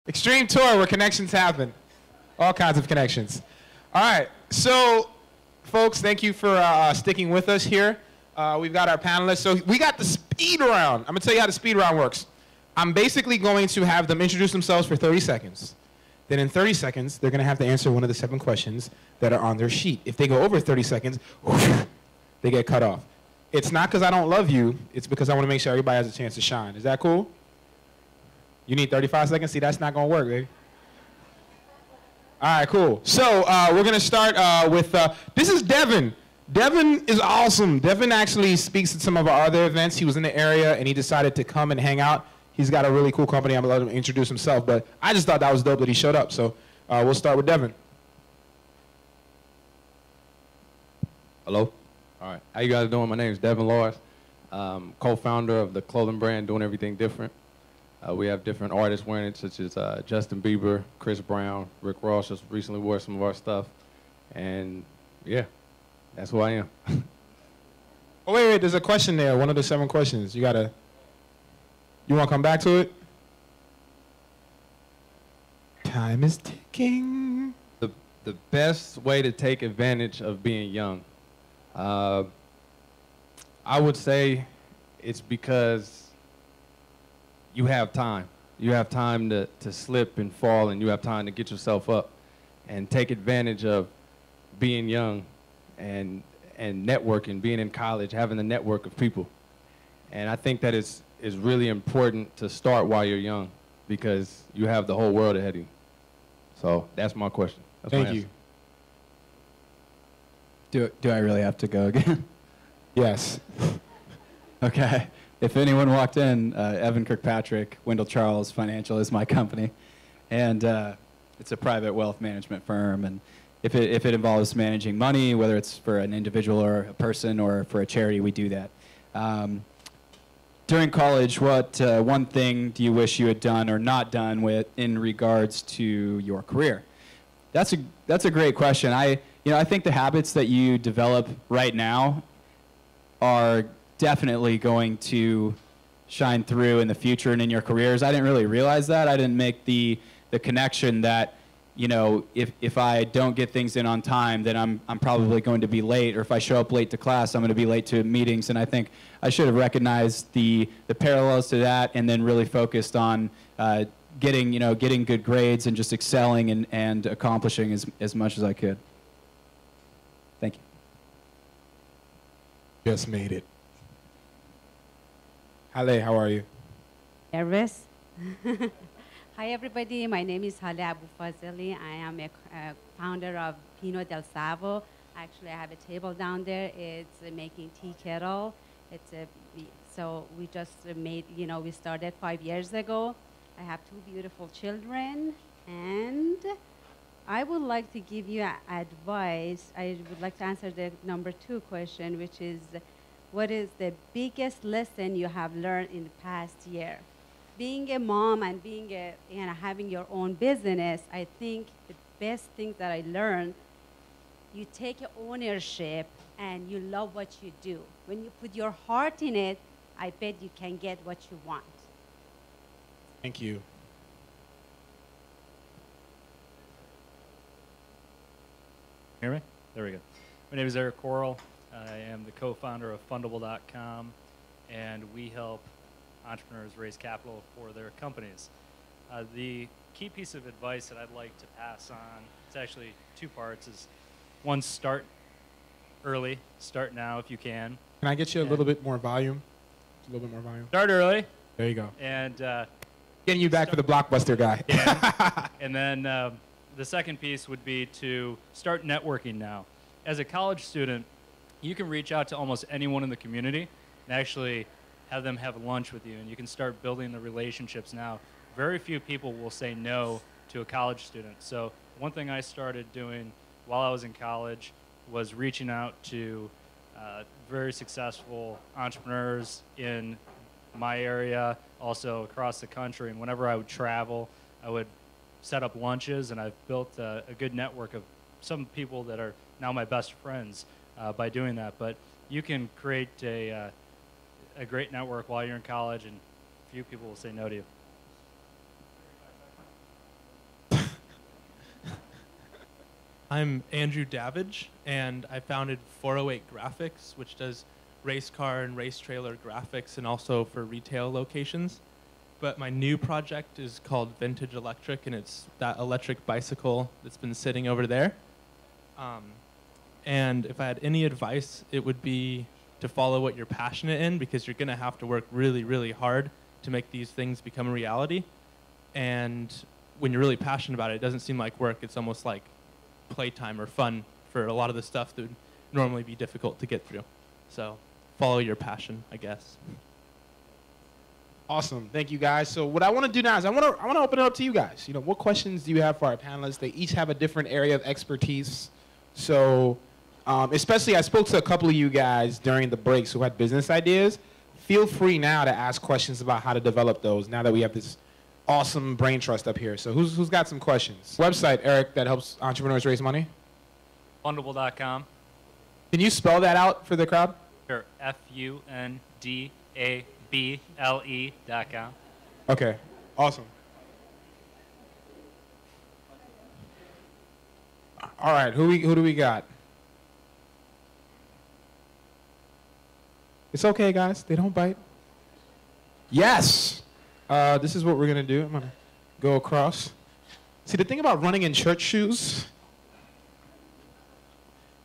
Extreme tour where connections happen. All kinds of connections. All right, so folks, thank you for sticking with us here. We've got our panelists. So we got the speed round. I'm gonna tell you how the speed round works. I'm basically going to have them introduce themselves for 30 seconds. Then in 30 seconds, they're gonna have to answer one of the 7 questions that are on their sheet. If they go over 30 seconds, they get cut off. It's not because I don't love you, it's because I wanna make sure everybody has a chance to shine. Is that cool? You need 35 seconds? See, that's not gonna work, baby. All right, cool. So we're gonna start with, this is Devin. Devin is awesome. Devin actually speaks at some of our other events. He was in the area and he decided to come and hang out. He's got a really cool company. I'm gonna let him introduce himself, but I just thought that was dope that he showed up. So we'll start with Devin. Hello. All right. How you guys doing? My name is Devin Lawrence, co-founder of the clothing brand Doing Everything Different. We have different artists wearing it, such as Justin Bieber, Chris Brown, Rick Ross just recently wore some of our stuff. And yeah, that's who I am. Oh, wait, there's a question there. One of the 7 questions. You want to come back to it? Time is ticking. The best way to take advantage of being young, I would say it's because you have time. You have time to slip and fall, and you have time to get yourself up and take advantage of being young and networking, being in college, having a network of people. And I think that is really important to start while you're young because you have the whole world ahead of you. So that's my question. That's Thank you. Do I really have to go again? Yes. Okay. If anyone walked in, Evan Kirkpatrick, Wendell Charles Financial is my company. And it's a private wealth management firm. And if it involves managing money, whether it's for an individual or a person or for a charity, we do that. During college, what one thing do you wish you had done or not done in regards to your career? That's a great question. I think the habits that you develop right now are definitely going to shine through in the future and in your careers. I didn't really realize that. I didn't make the connection that, if I don't get things in on time, then I'm probably going to be late, or if I show up late to class, I'm going to be late to meetings. And I think I should have recognized the parallels to that and then really focused on getting good grades and just excelling and accomplishing as much as I could. Thank you. Just made it. Hale, how are you? Nervous? Hi, everybody. My name is Hale Abu Fazeli. I am a founder of Pino del Savo. Actually, I have a table down there. It's making tea kettle. So we just made, we started 5 years ago. I have 2 beautiful children, and I would like to give you advice. I would like to answer the number 2 question, which is, what is the biggest lesson you have learned in the past year? Being a mom and having your own business, I think the best thing that I learned, you take ownership and you love what you do. When you put your heart in it, I bet you can get what you want. Thank you. Hear me? There we go. My name is Eric Coral. I am the co-founder of Fundable.com, and we help entrepreneurs raise capital for their companies. The key piece of advice that I'd like to pass on, it's actually 2 parts, is 1, start early. Start now if you can. Can I get you a little bit more volume? A little bit more volume. Start early. There you go. And getting you back for the Blockbuster guy. Yeah. And then the second piece would be to start networking now. As a college student, you can reach out to almost anyone in the community and actually have them have lunch with you, and you can start building the relationships now. Very few people will say no to a college student. So one thing I started doing while I was in college was reaching out to very successful entrepreneurs in my area, also across the country. And whenever I would travel, I would set up lunches, and I've built a good network of some people that are now my best friends by doing that. But you can create a great network while you're in college, and few people will say no to you. I'm Andrew Davidge, and I founded 408 Graphics, which does race car and race trailer graphics and also for retail locations. But my new project is called Vintage Electric, and it's that electric bicycle that's been sitting over there. And if I had any advice, it would be to follow what you're passionate in, because you're going to have to work really, really hard to make these things become a reality. And when you're really passionate about it, it doesn't seem like work. It's almost like playtime or fun for a lot of the stuff that would normally be difficult to get through. So follow your passion, I guess. Awesome. Thank you, guys. So what I want to do now is I want to open it up to you guys. You know, what questions do you have for our panelists? They each have a different area of expertise. So especially I spoke to a couple of you guys during the breaks who had business ideas. Feel free now to ask questions about how to develop those now that we have this awesome brain trust up here. So who's got some questions? Website, Eric, that helps entrepreneurs raise money? Fundable.com. Can you spell that out for the crowd? Sure. FUNDABLE.com. Okay. Awesome. All right. Who do we got? It's okay, guys. They don't bite. Yes. This is what we're going to do. I'm going to go across. See, the thing about running in church shoes.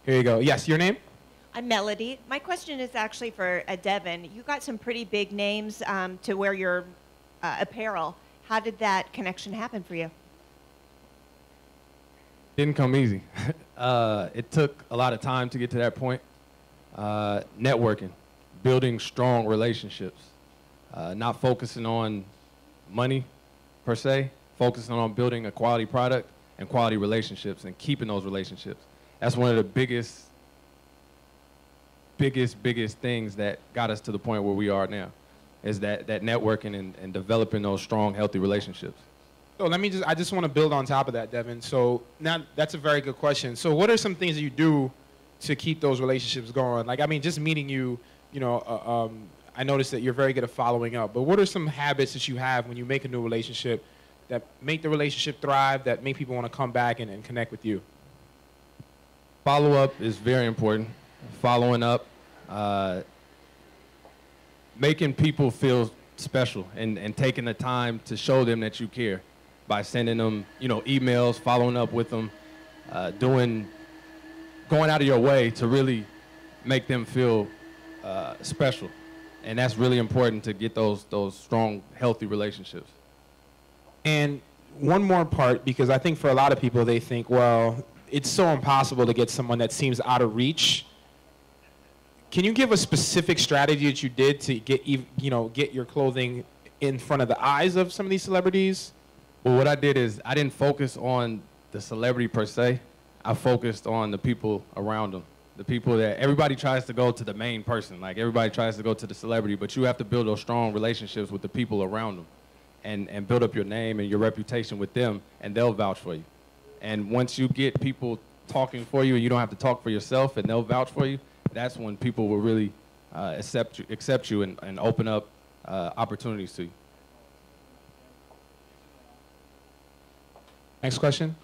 Here you go. Yes, your name? I'm Melody. My question is actually for Devin. You got some pretty big names to wear your apparel. How did that connection happen for you? Didn't come easy. It took a lot of time to get to that point. Networking, building strong relationships, not focusing on money per se, focusing on building a quality product and quality relationships and keeping those relationships. That's one of the biggest things that got us to the point where we are now, is that networking and developing those strong, healthy relationships. So I just want to build on top of that, Devin. So now that's a very good question. So what are some things that you do to keep those relationships going? Like, I mean, just meeting you, I noticed that you're very good at following up, but what are some habits that you have when you make a new relationship that make the relationship thrive, that make people want to come back and connect with you? Follow-up is very important. Following up, making people feel special and taking the time to show them that you care by sending them, emails, following up with them, going out of your way to really make them feel special. And that's really important to get those strong, healthy relationships. And one more part, because I think for a lot of people, they think, well, it's so impossible to get someone that seems out of reach. Can you give a specific strategy that you did to get your clothing in front of the eyes of some of these celebrities? Well, what I did is I didn't focus on the celebrity per se. I focused on the people around them. The people that everybody tries to go to the main person. Like, everybody tries to go to the celebrity, but you have to build those strong relationships with the people around them and build up your name and your reputation with them, and they'll vouch for you. And once you get people talking for you and you don't have to talk for yourself and they'll vouch for you, that's when people will really accept you and open up opportunities to you. Next question.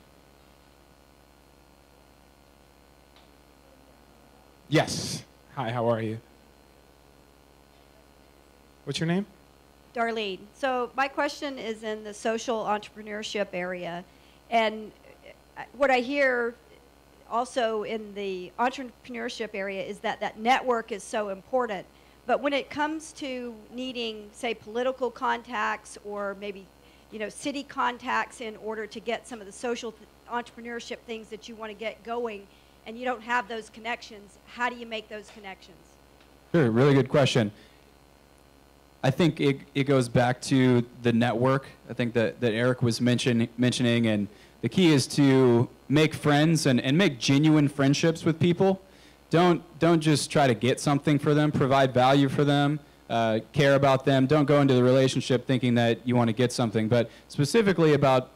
Yes. Hi, how are you? What's your name? Darlene. So my question is in the social entrepreneurship area. And what I hear also in the entrepreneurship area is that network is so important. But when it comes to needing, say, political contacts or maybe, city contacts in order to get some of the social entrepreneurship things that you want to get going, and you don't have those connections, how do you make those connections? Sure, really good question. I think it goes back to the network. I think that Eric was mentioning, and the key is to make friends and make genuine friendships with people. Don't just try to get something for them, provide value for them, care about them. Don't go into the relationship thinking that you want to get something. But specifically about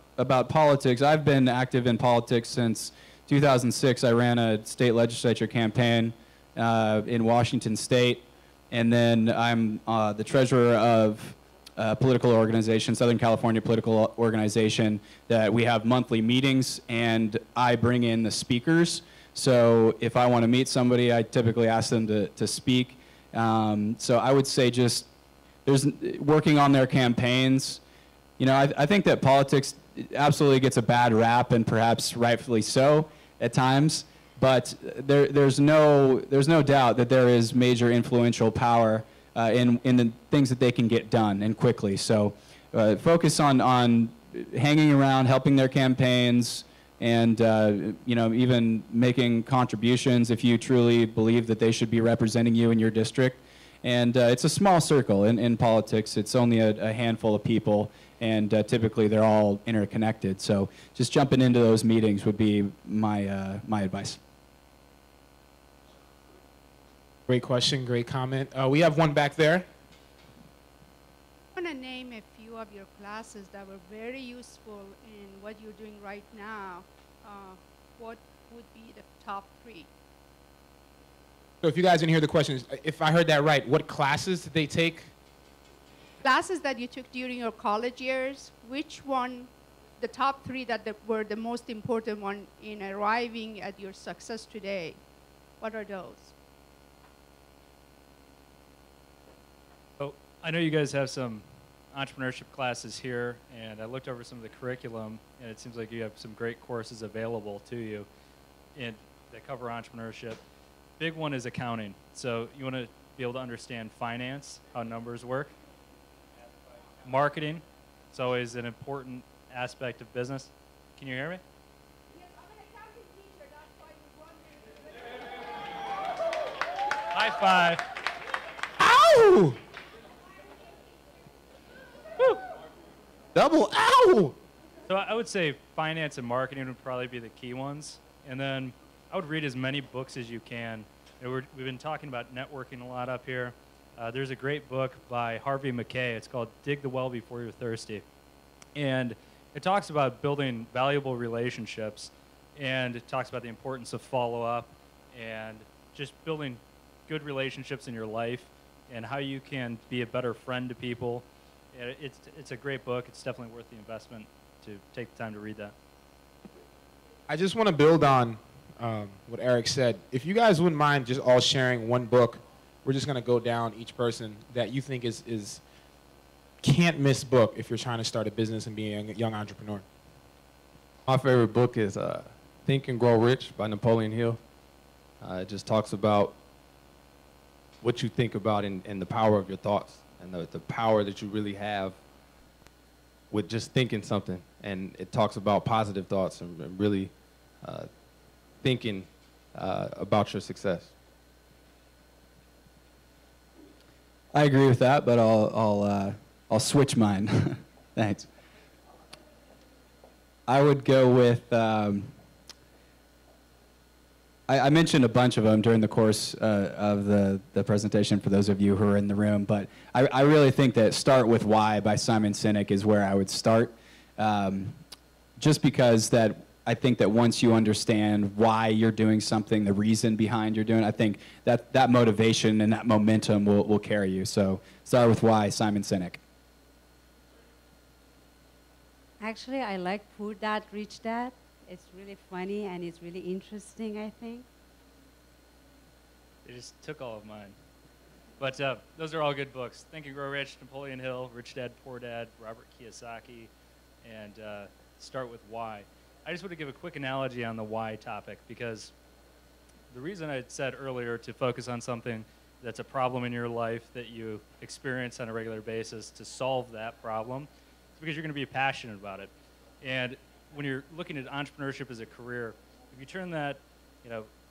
politics, I've been active in politics since 2006. I ran a state legislature campaign in Washington State, and then I'm the treasurer of political organization, Southern California political organization, that we have monthly meetings, and I bring in the speakers. So if I want to meet somebody, I typically ask them to speak. So I would say just there's working on their campaigns. You know, I think that politics absolutely gets a bad rap, and perhaps rightfully so at times. But there's no doubt that there is major influential power in the things that they can get done and quickly. So focus on hanging around, helping their campaigns, and you know, even making contributions if you truly believe that they should be representing you in your district. And it's a small circle in politics. It's only a handful of people, and typically they're all interconnected. So just jumping into those meetings would be my my advice. Great question, great comment. We have one back there. I want to name a few of your classes that were very useful in what you're doing right now. What would be the top 3? So if you guys didn't hear the question, if I heard that right, what classes did they take? Classes that you took during your college years, which one, the top 3 that were the most important one in arriving at your success today? What are those? So I know you guys have some entrepreneurship classes here, and I looked over some of the curriculum, and it seems like you have some great courses available to you that cover entrepreneurship. Big one is accounting. So you want to be able to understand finance, how numbers work. Marketing, it's always an important aspect of business. Can you hear me? Yes, I'm an accounting teacher, that's why we wondered. High five. Ow! Woo. Double ow! So I would say finance and marketing would probably be the key ones. And then I would read as many books as you can. We've been talking about networking a lot up here. There's a great book by Harvey Mackay. It's called Dig the Well Before You're Thirsty. And it talks about building valuable relationships, and it talks about the importance of follow-up and just building good relationships in your life and how you can be a better friend to people. It's a great book. It's definitely worth the investment to take the time to read that. I just want to build on what Eric said. If you guys wouldn't mind just all sharing one book, we're just going to go down each person that you think is can't miss book if you're trying to start a business and be a young entrepreneur. My favorite book is Think and Grow Rich by Napoleon Hill. It just talks about what you think about and the power of your thoughts, and the power that you really have with just thinking something. And it talks about positive thoughts and really thinking about your success. I agree with that, but I'll switch mine. Thanks. I would go with. I mentioned a bunch of them during the course of the presentation for those of you who are in the room, but I really think that Start With Why by Simon Sinek is where I would start, just because that I think that once you understand why you're doing something, the reason behind you're doing it, I think that motivation and that momentum will carry you. So Start With Why, Simon Sinek. Actually, I like Poor Dad, Rich Dad. It's really funny and it's really interesting, I think. They just took all of mine. But those are all good books. Think and Grow Rich, Napoleon Hill, Rich Dad, Poor Dad, Robert Kiyosaki, and Start With Why. I just want to give a quick analogy on the why topic, because the reason I said earlier to focus on something that's a problem in your life that you experience on a regular basis to solve that problem is because you're going to be passionate about it. And when you're looking at entrepreneurship as a career, if you turn that,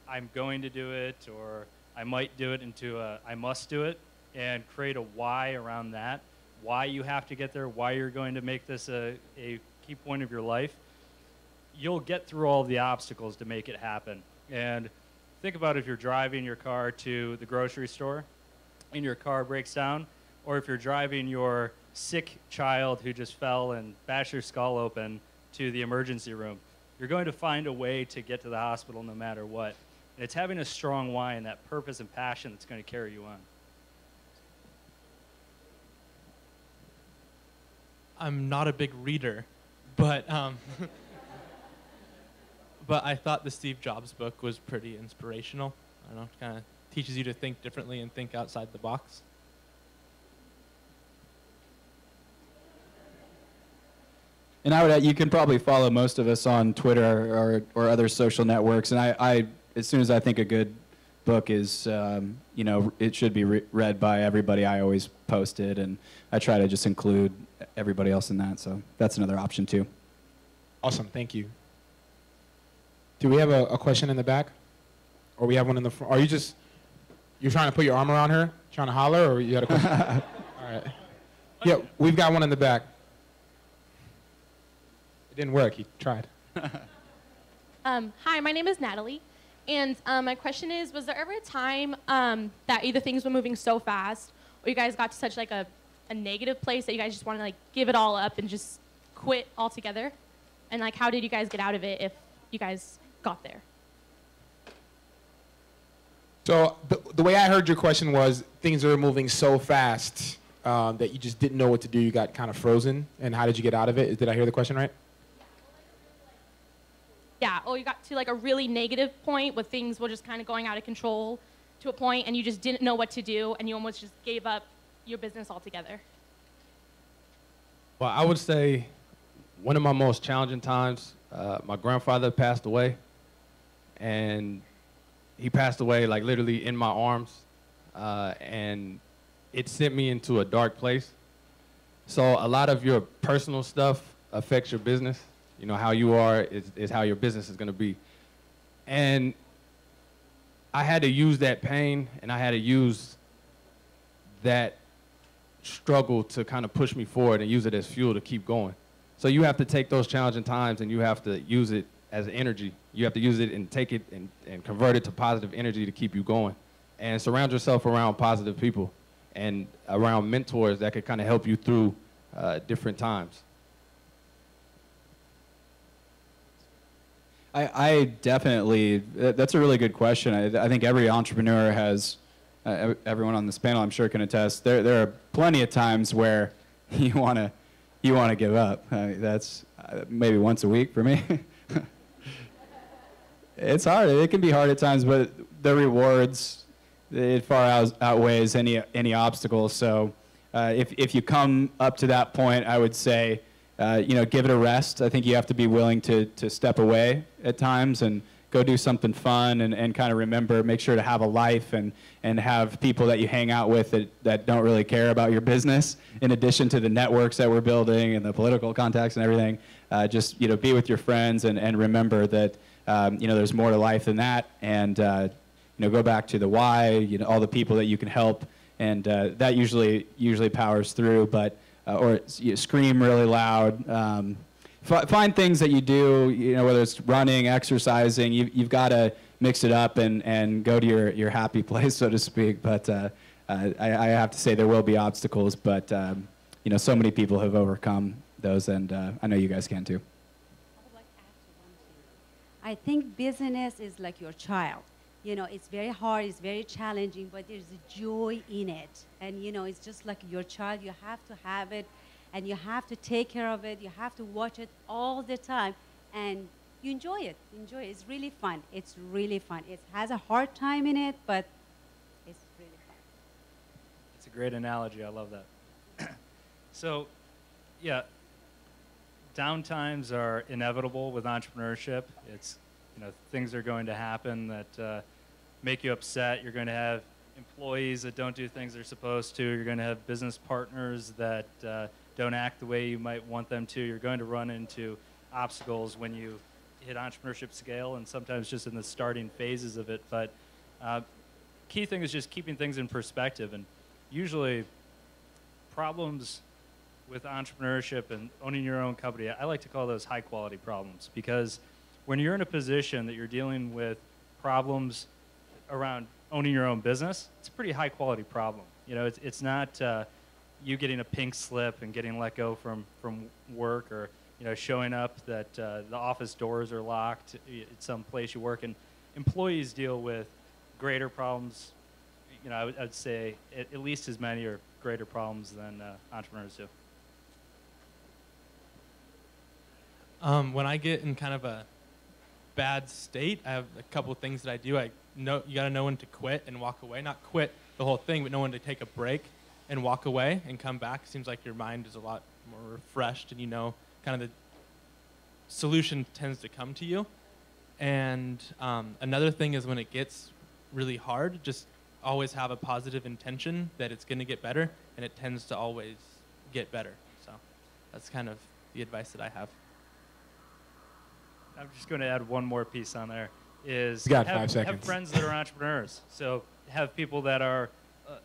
I'm going to do it or I might do it into a I must do it, and create a why around that, why you have to get there, why you're going to make this a key point of your life, you'll get through all of the obstacles to make it happen. And think about if you're driving your car to the grocery store and your car breaks down, or if you're driving your sick child who just fell and bashed their skull open to the emergency room. You're going to find a way to get to the hospital no matter what. And it's having a strong why and that purpose and passion that's going to carry you on. I'm not a big reader, but but I thought the Steve Jobs book was pretty inspirational. I don't know, kind of teaches you to think differently and think outside the box. And I would, you can probably follow most of us on Twitter or other social networks. And I, as soon as I think a good book is, you know, it should be read by everybody, I always post it, and I try to just include everybody else in that. So that's another option too. Awesome, thank you. Do we have a question in the back? Or we have one in the front? Are you just, you're trying to put your arm around her? Trying to holler, or you had a question? All right. Yeah, we've got one in the back. It didn't work, he tried. Hi, my name is Natalie. And my question is, was there ever a time that either things were moving so fast or you guys got to such like a negative place that you guys just want to like give it all up and just quit altogether? And like, how did you guys get out of it if you guys got there? So the way I heard your question was, things are moving so fast that you just didn't know what to do, you got kind of frozen, and how did you get out of it? Did I hear the question right? Yeah, or you got to like a really negative point where things were just kind of going out of control to a point and you just didn't know what to do and you almost just gave up your business altogether. Well, I would say one of my most challenging times, my grandfather passed away, and he passed away like literally in my arms, and it sent me into a dark place. So a lot of your personal stuff affects your business. You know, how you are is how your business is going to be. And I had to use that pain, and I had to use that struggle to kind of push me forward and use it as fuel to keep going. So you have to take those challenging times and you have to use it as energy. You have to use it and take it and convert it to positive energy to keep you going. And surround yourself around positive people and around mentors that could kind of help you through different times. I definitely, that's a really good question. I think every entrepreneur has, everyone on this panel I'm sure can attest, there are plenty of times where you want to give up. That's maybe once a week for me. It's hard. It can be hard at times, but the rewards, it far outweighs any obstacles. So if you come up to that point, I would say, you know, give it a rest. I think you have to be willing to step away at times and go do something fun and kind of remember, make sure to have a life and have people that you hang out with that don't really care about your business, in addition to the networks that we're building and the political contacts and everything. Just, you know, be with your friends and remember that, you know, there's more to life than that. And, you know, go back to the why, you know, all the people that you can help. And that usually powers through, but or you scream really loud. Find things that you do, you know, whether it's running, exercising. You've got to mix it up and go to your happy place, so to speak. But I have to say there will be obstacles, but you know, so many people have overcome those, and I know you guys can too. I would like to add to one thing. I think business is like your child. You know, it's very hard, it's very challenging, but there's a joy in it. And, you know, it's just like your child. You have to have it, and you have to take care of it. You have to watch it all the time, and you enjoy it. Enjoy it. It's really fun. It's really fun. It has a hard time in it, but it's really fun. It's a great analogy. I love that. So, yeah, downtimes are inevitable with entrepreneurship. It's, you know, things are going to happen that make you upset. You're going to have employees that don't do things they're supposed to. You're going to have business partners that don't act the way you might want them to. You're going to run into obstacles when you hit entrepreneurship scale, and sometimes just in the starting phases of it. But key thing is just keeping things in perspective. And usually problems with entrepreneurship and owning your own company, I like to call those high quality problems, because when you're in a position that you're dealing with problems around owning your own business, it's a pretty high quality problem. You know, it's not you getting a pink slip and getting let go from work, or, you know, showing up that the office doors are locked at some place you work. And employees deal with greater problems, you know, I would say at least as many or greater problems than entrepreneurs do. When I get in kind of a bad state, I have a couple of things that I do. You got to know when to quit and walk away. Not quit the whole thing, but know when to take a break and walk away and come back. Seems like your mind is a lot more refreshed, and you know kind of the solution tends to come to you. And another thing is when it gets really hard, just always have a positive intention that it's going to get better, and it tends to always get better. So that's kind of the advice that I have. I'm just going to add one more piece on there. Is You got have, 5 seconds. Have friends that are entrepreneurs. So have people that are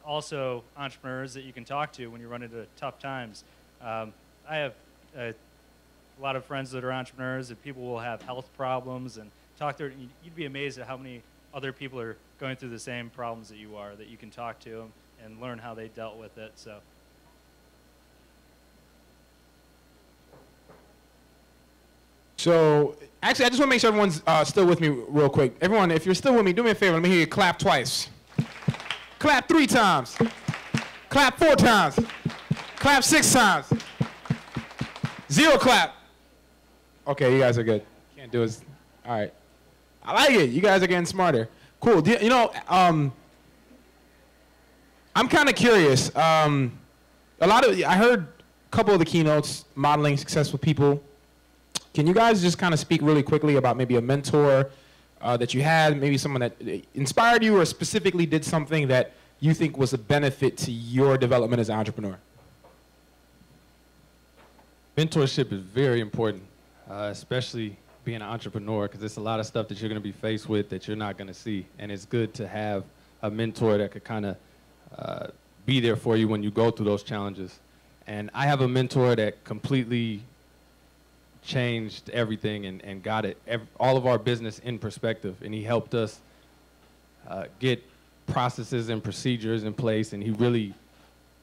also entrepreneurs that you can talk to when you run into tough times. I have a lot of friends that are entrepreneurs, and people will have health problems and talk to. You'd be amazed at how many other people are going through the same problems that you are, that you can talk to them and learn how they dealt with it. So, actually, I just want to make sure everyone's still with me real quick. Everyone, if you're still with me, do me a favor. Let me hear you clap twice. Clap 3 times. Clap 4 times. Clap 6 times. 0 clap. Okay, you guys are good. Can't do it. All right. I like it. You guys are getting smarter. Cool. You know, I'm kind of curious. I heard a couple of the keynotes, modeling successful people. Can you guys just kind of speak really quickly about maybe a mentor that you had, maybe someone that inspired you or specifically did something that you think was a benefit to your development as an entrepreneur? Mentorship is very important, especially being an entrepreneur, because there's a lot of stuff that you're going to be faced with that you're not going to see. And it's good to have a mentor that could kind of be there for you when you go through those challenges. And I have a mentor that completely changed everything and got all of our business in perspective. And he helped us get processes and procedures in place, and he really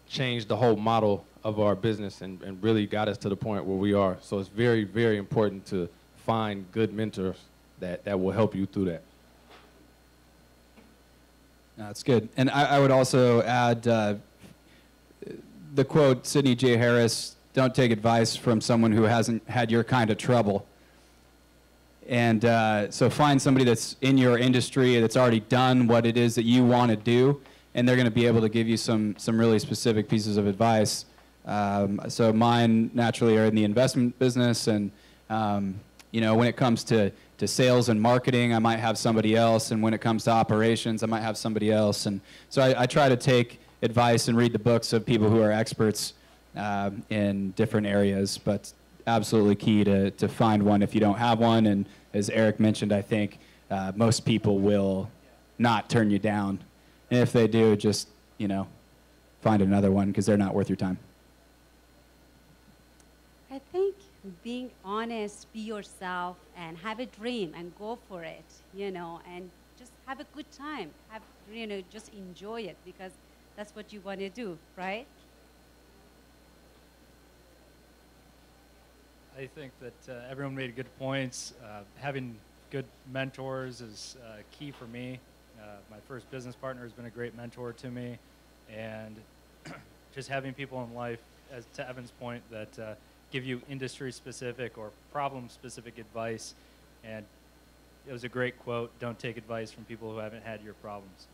changed the whole model of our business and really got us to the point where we are. So it's very, very important to find good mentors that will help you through that. That's good. And I would also add the quote, Sidney J. Harris, don't take advice from someone who hasn't had your kind of trouble. And so find somebody that's in your industry that's already done what it is that you want to do, and they're going to be able to give you some really specific pieces of advice. So mine naturally are in the investment business, and you know, when it comes to sales and marketing, I might have somebody else, and when it comes to operations, I might have somebody else. And so I try to take advice and read the books of people who are experts in different areas, but absolutely key to find one if you don't have one. And as Eric mentioned, I think most people will not turn you down. And if they do, just, you know, find another one because they're not worth your time. I think being honest, be yourself, and have a dream and go for it, you know, and just have a good time. Just enjoy it because that's what you want to do, right? I think that everyone made good points. Having good mentors is key for me. My first business partner has been a great mentor to me, and just having people in life, as to Evan's point, that give you industry-specific or problem-specific advice. And it was a great quote, don't take advice from people who haven't had your problems.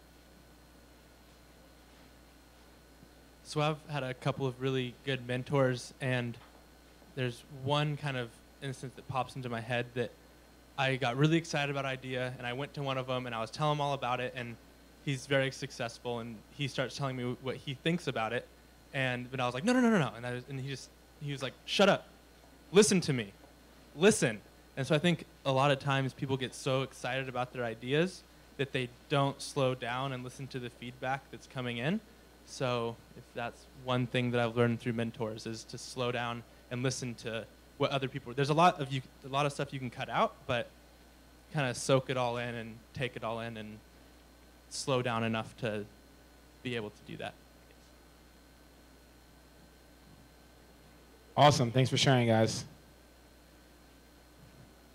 So I've had a couple of really good mentors, and there's one kind of instance that pops into my head that I got really excited about idea, and I went to one of them, and I was telling him all about it, and he's very successful, and he starts telling me what he thinks about it, but I was like, no, and he was like, shut up, listen to me, listen. And so I think a lot of times people get so excited about their ideas that they don't slow down and listen to the feedback that's coming in. So if that's one thing that I've learned through mentors is to slow down and listen to what other people. There's a lot of stuff you can cut out, but kind of soak it all in and take it all in and slow down enough to be able to do that. Awesome. Thanks for sharing, guys.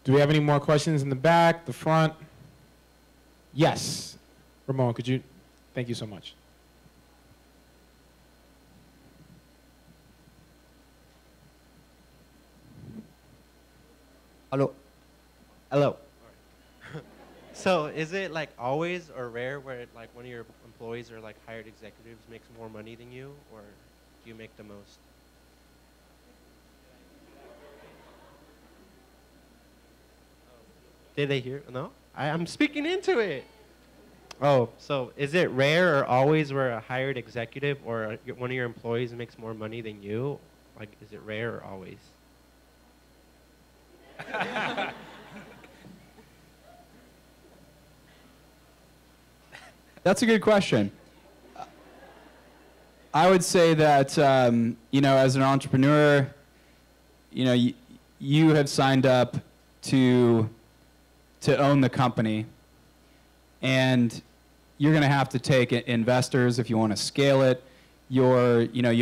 Do we have any more questions in the back, the front? Yes. Ramon, could you? Thank you so much. Hello. Hello. So is it like always or rare where like one of your employees or like hired executives makes more money than you, or do you make the most? Did they hear? No? I'm speaking into it. Oh, so is it rare or always where a hired executive or one of your employees makes more money than you? Like, is it rare or always? That's a good question. I would say that, you know, as an entrepreneur, you know, you have signed up to own the company, and you're going to have to take investors if you want to scale it. You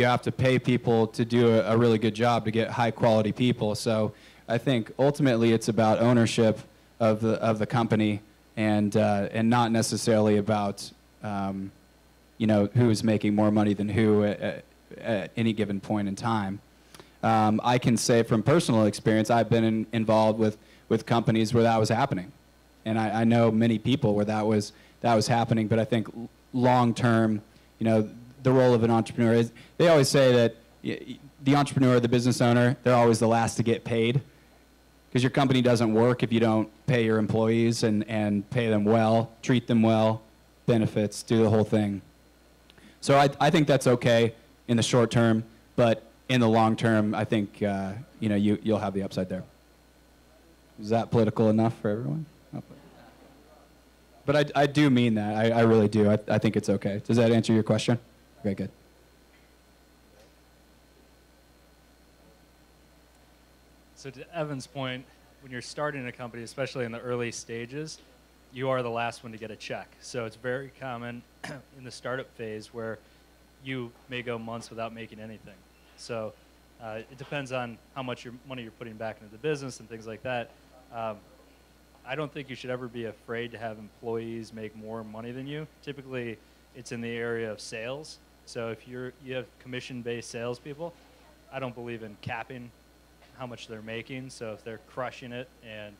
have to pay people to do a really good job to get high quality people. So I think ultimately it's about ownership of the company, and not necessarily about you know, who is making more money than who at any given point in time. I can say from personal experience, I've been involved with companies where that was happening, and I know many people where that was happening. But I think long term, you know, the role of an entrepreneur is, they always say that the entrepreneur, the business owner, they're always the last to get paid, because your company doesn't work if you don't pay your employees and pay them well, treat them well, benefits, do the whole thing. So I think that's okay in the short term, but in the long term, I think you know, you'll have the upside there. Is that political enough for everyone? But I do mean that. I really do. I think it's okay. Does that answer your question? Okay, good. So to Evan's point, when you're starting a company, especially in the early stages, you are the last one to get a check. So it's very common in the startup phase where you may go months without making anything. So it depends on how much money you're putting back into the business and things like that. I don't think you should ever be afraid to have employees make more money than you. Typically, it's in the area of sales. So if you have commission-based salespeople, I don't believe in capping how much they're making. So if they're crushing it and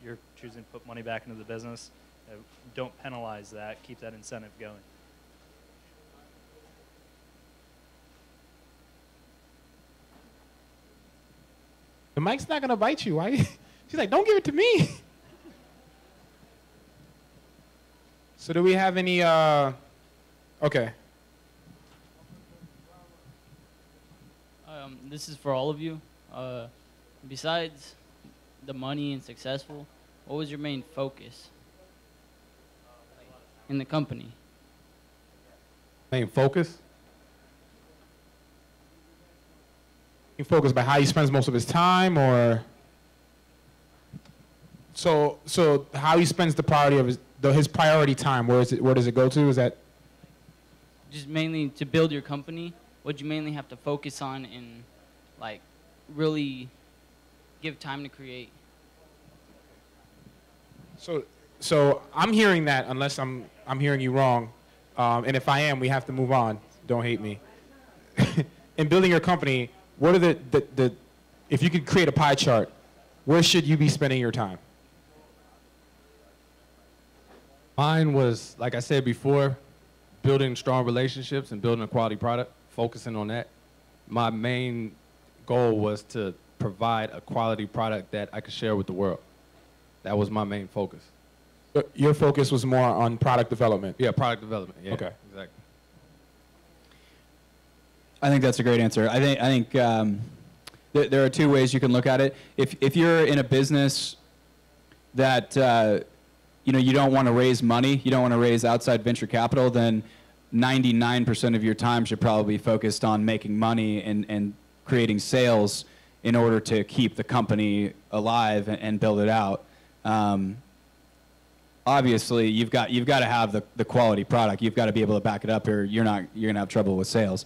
you're choosing to put money back into the business, don't penalize that. Keep that incentive going. The mic's not gonna bite you. Why? She's like, don't give it to me. So do we have any? Okay. This is for all of you. Besides the money and successful, what was your main focus in the company? Main focus? You focus by how he spends most of his time, or so how he spends the priority of his priority time. Where does it go to? Is that Just mainly to build your company? What'd you mainly have to focus on and like really give time to create? So I'm hearing that, unless I'm hearing you wrong, and if I am, we have to move on. Don't hate me. In building your company, what are the if you could create a pie chart, where should you be spending your time? Mine was, like I said before, building strong relationships and building a quality product, focusing on that. My main goal was to provide a quality product that I could share with the world. That was my main focus. Your focus was more on product development? Yeah, product development. Yeah, okay. Exactly. I think that's a great answer. I think there are two ways you can look at it. If you're in a business that you know, you don't want to raise money, you don't want to raise outside venture capital, then 99% of your time should probably be focused on making money and creating sales in order to keep the company alive and build it out. Obviously, you've got to have the quality product. You've got to be able to back it up, or you're gonna have trouble with sales.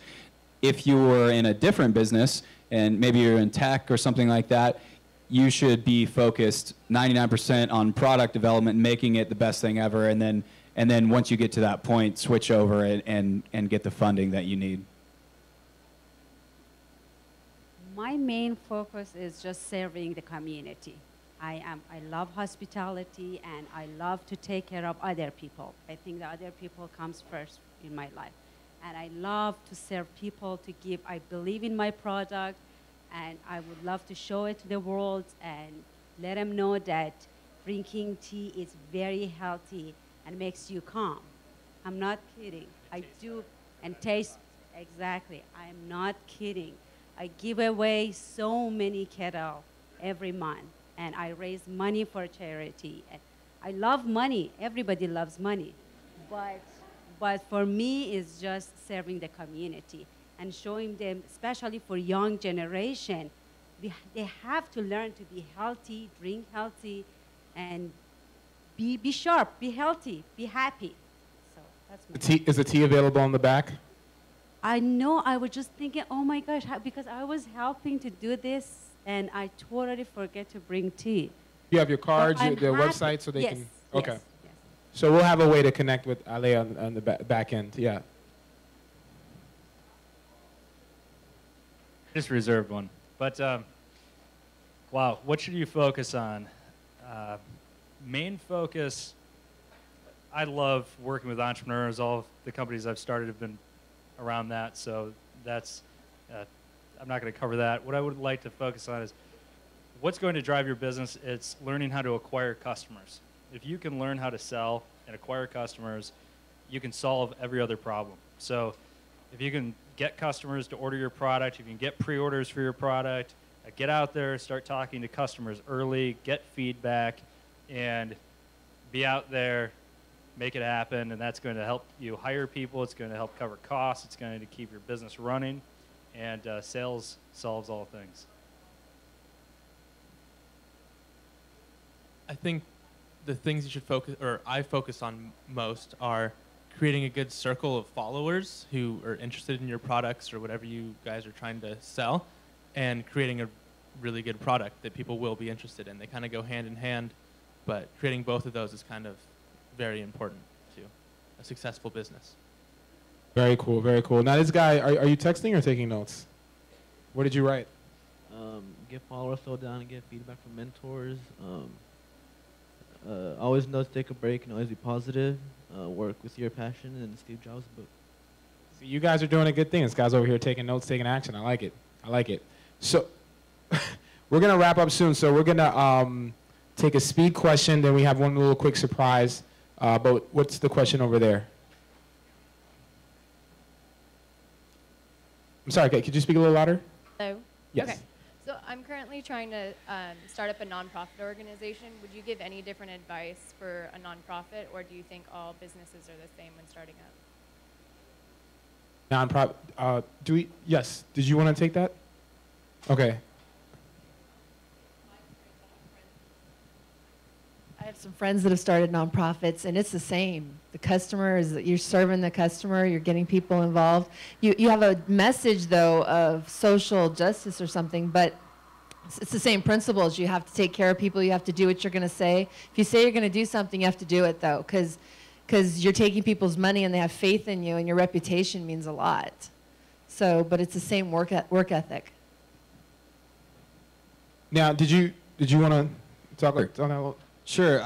If you were in a different business and maybe you're in tech or something like that, you should be focused 99% on product development, making it the best thing ever, and then once you get to that point, switch over and get the funding that you need. My main focus is just serving the community. I love hospitality, and I love to take care of other people. I think that other people comes first in my life. And I love to serve people, to give. I believe in my product, and I would love to show it to the world and let them know that drinking tea is very healthy and makes you calm. I'm not kidding. I do, and taste, exactly. I'm not kidding. I give away so many kettle every month, and I raise money for charity. And I love money. Everybody loves money. But for me, it's just serving the community and showing them, especially for young generation, they have to learn to be healthy, drink healthy, and be sharp, be healthy, be happy. So that's my Is the tea available on the back? I know. I was just thinking, oh my gosh, because I was helping to do this, and I totally forget to bring tea. You have your cards, I'm their happy. website, so they Yes, can. Okay. yes, yes. So we'll have a way to connect with Ale on the back end. Yeah. Just reserved one. But, wow, what should you focus on? Main focus, I love working with entrepreneurs. All of the companies I've started have been around that, so that's, I'm not going to cover that. What I would like to focus on is what's going to drive your business. It's learning how to acquire customers. If you can learn how to sell and acquire customers, you can solve every other problem. So if you can get customers to order your product, if you can get pre-orders for your product, get out there, start talking to customers early, get feedback, and be out there, make it happen, and that's going to help you hire people, it's going to help cover costs, it's going to keep your business running, and sales solves all things. I think the things you should focus, or I focus on most, are creating a good circle of followers who are interested in your products or whatever you guys are trying to sell, and creating a really good product that people will be interested in. They kind of go hand in hand, but creating both of those is kind of very important to a successful business. Very cool, very cool. Now this guy, are you texting or taking notes? What did you write? Get followers, slow down, and get feedback from mentors. Always know to take a break and always be positive. Work with your passion, and Steve Jobs' book. See, you guys are doing a good thing. This guy's over here taking notes, taking action. I like it. I like it. So we're going to wrap up soon. So we're going to take a speed question. Then we have one little quick surprise. But what's the question over there? I'm sorry, could you speak a little louder? Hello? Yes. Okay. So I'm currently trying to start up a nonprofit organization. Would you give any different advice for a nonprofit, or do you think all businesses are the same when starting up? Nonprofit. Yes. Did you want to take that? Okay. I have some friends that have started nonprofits, and it's the same. The customer is, you're serving the customer, you're getting people involved. You have a message, though, of social justice or something, but it's the same principles. You have to take care of people. You have to do what you're going to say. If you say you're going to do something, you have to do it, though, because you're taking people's money and they have faith in you, and your reputation means a lot. So, but it's the same work ethic. Now, did you want to talk on that a little? Sure,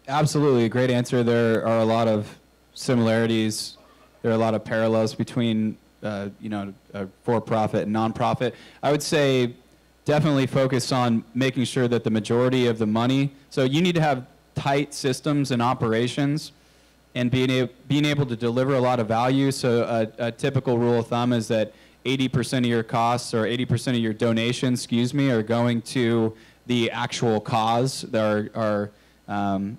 absolutely a great answer. There are a lot of similarities. There are a lot of parallels between, a for-profit and nonprofit. I would say definitely focus on making sure that the majority of the money. So you need to have tight systems and operations, and being able to deliver a lot of value. So a typical rule of thumb is that 80% of your costs, or 80% of your donations, are going to the actual cause that are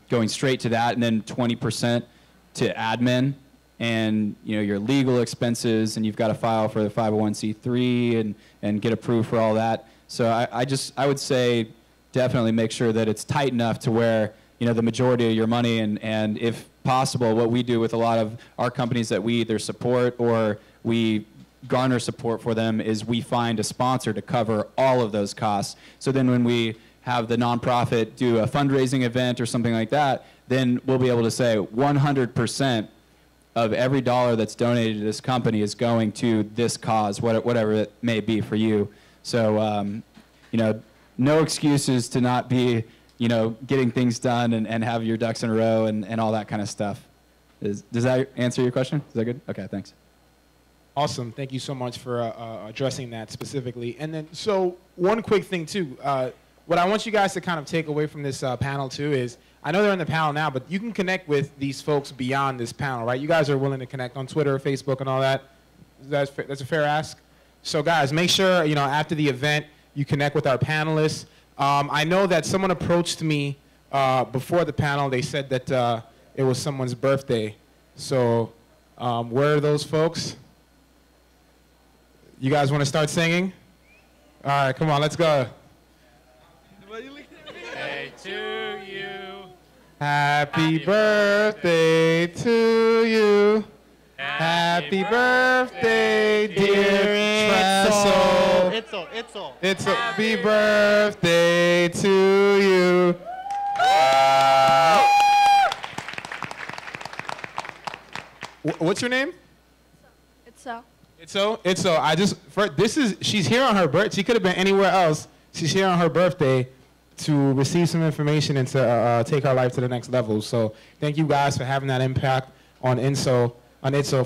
going straight to that, and then 20% to admin and your legal expenses, and you've got to file for the 501c3 and get approved for all that. So I would say definitely make sure that it's tight enough to where the majority of your money, and if possible, what we do with a lot of our companies that we either support or we garner support for them is we find a sponsor to cover all of those costs. So then when we have the nonprofit do a fundraising event or something like that, then we'll be able to say 100% of every dollar that's donated to this company is going to this cause, whatever it may be for you. So, no excuses to not be, you know, getting things done and have your ducks in a row and all that kind of stuff. Does that answer your question? Is that good? Okay, thanks. Awesome. Thank you so much for addressing that specifically. And then, so one quick thing too. What I want you guys to kind of take away from this panel too is, I know they're in the panel now, but you can connect with these folks beyond this panel, right? You guys are willing to connect on Twitter, Facebook, and all that. That's a fair ask. So guys, make sure, you know, after the event, you connect with our panelists. I know that someone approached me before the panel. They said that it was someone's birthday. So where are those folks? You guys want to start singing? All right, come on, let's go. Hey to you. Happy birthday to you. Happy birthday, dear Itzel. Itzel. Happy birthday to you. What's your name? Itzel. She's here on her birthday. She could have been anywhere else. She's here on her birthday to receive some information and to take her life to the next level. So thank you guys for having that impact on Itzel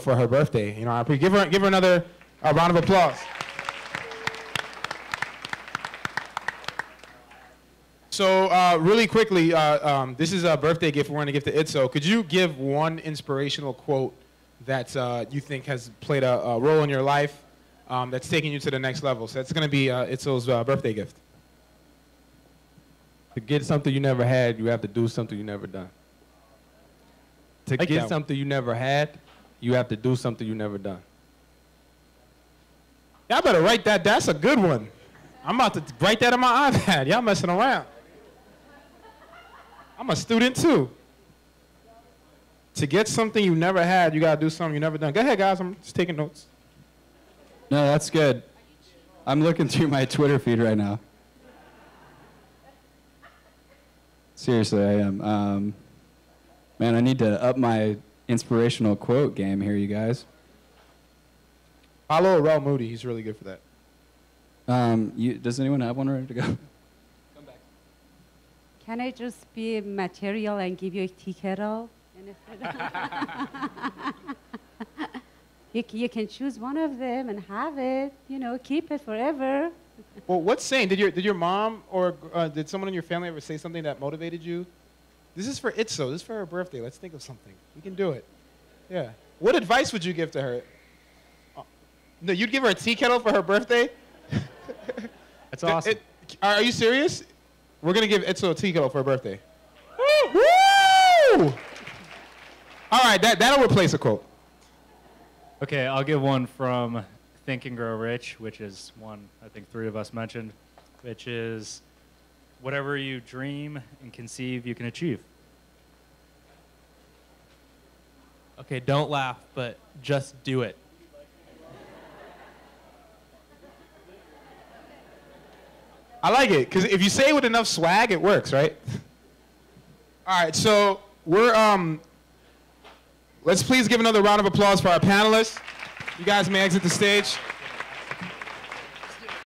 for her birthday. You know, I give her another round of applause. So really quickly, this is a birthday gift we're going to give to Itzel. Could you give one inspirational quote that you think has played a role in your life that's taking you to the next level? So that's going to be Itzel's birthday gift. To get something you never had, you have to do something you never done. To get something you never had, you have to do something you never done. Y'all better write that. That's a good one. I'm about to write that on my iPad. Y'all messing around. I'm a student too. To get something you never had, you gotta do something you never done. Go ahead, guys. I'm just taking notes. No, that's good. I'm looking through my Twitter feed right now. Seriously, I am. Man, I need to up my inspirational quote game here, you guys. Follow Rel Moody. He's really good for that. Does anyone have one ready to go? Can I just be material and give you a tea kettle? You can choose one of them and have it. You know, keep it forever. Well, what's saying? Did your mom or did someone in your family ever say something that motivated you? This is for Itzel. This is for her birthday. Let's think of something. We can do it. Yeah. What advice would you give to her? No, you'd give her a tea kettle for her birthday? That's awesome. Are you serious? We're going to give Itzel a tea kettle for her birthday. Woo! All right, that'll replace a quote. Okay, I'll give one from Think and Grow Rich, which is one I think 3 of us mentioned, which is, whatever you dream and conceive, you can achieve. Okay, don't laugh, but just do it. I like it, because if you say it with enough swag, it works, right? All right, so we're, let's please give another round of applause for our panelists. You guys may exit the stage.